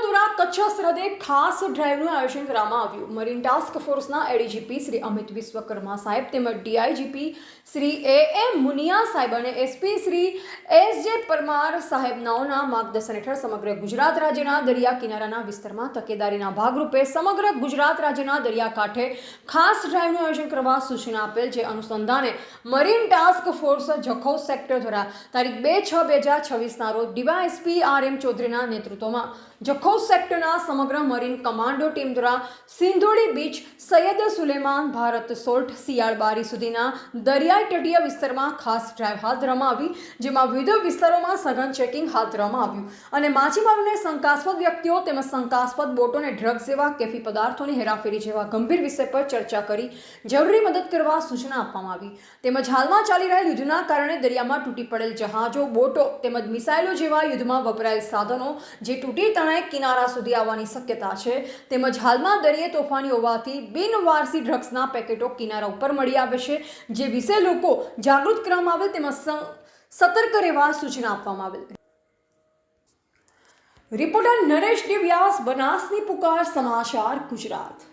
દ્વારા કચ્છ સરહદે ખાસ ડ્રાઈવનું આયોજન કરવામાં આવ્યું। મરીન ટાસ્ક ફોર્સના એડીજીપી શ્રી અમિત વિશ્વકર્મા સાહેબ તેમજ ડીઆઈજીપી શ્રી એએમ મુનિયા સાહેબ અને એસપી શ્રી એસજે પરમાર સાહેબનાઓના માર્ગદર્શન હેઠળ સમગ્ર ગુજરાત રાજ્યના દરિયા કિનારાના વિસ્તારમાં તકેદારીના ભાગરૂપે સમગ્ર ગુજરાત રાજ્યના દરિયાકાંઠે ખાસ ડ્રાઈવનું આયોજન કરવા સૂચના આપેલ, જે અનુસંધાને marine task force Jakhau sector દ્વારા તારીખ 2/6/2026 રોજ ડીવાયએસપી આરએમ ચૌધરીના નેતૃત્વમાં જખૌ સેક્ટરના સમગ્ર મરીન કમાન્ડો ટીમ દ્વારા સિંધોડી બીચ, સૈયદ સુલેમાન, ભારત સોલ્ટ, શિયાળબારી સુધીના દરિયાઈ તટીય વિસ્તારમાં ખાસ ડ્રાઈવ હાથ ધરવામાં આવી, જેમાં વિવિધ વિસ્તારોમાં સઘન ચેકિંગ હાથ ધરવામાં આવ્યું અને માછીમારોને શંકાસ્પદ વ્યક્તિઓ તેમજ શંકાસ્પદ બોટોને ડ્રગ્સ જેવા કેફી પદાર્થોની હેરાફેરી જેવા ગંભીર વિષય પર ચર્ચા કરી જરૂરી મદદ કરવા સૂચના આપવામાં આવી। તેમજ હાલમાં ચાલી રહેલ યુદ્ધના કારણે દરિયામાં તૂટી પડેલ જહાજો, બોટો તેમજ મિસાઇલો જેવા યુદ્ધમાં વપરાયેલ સાધનો જે તૂટી તણાઈ કિનારા સુધી આવવાની શક્યતા છે, તેમજ હાલમાં દરિયે તોફાની હોવાથી બિનવારસી ડ્રગ્સના પેકેટો કિનારા ઉપર મળી આવે છે, જે વિશે લોકો જાગૃત કરવામાં આવેલ તેમજ સતર્ક રહેવા સૂચના આપવામાં આવેલ। રિપોર્ટર નરેશ ડી વ્યાસ, બનાસની પુકાર, સમાચાર ગુજરાત।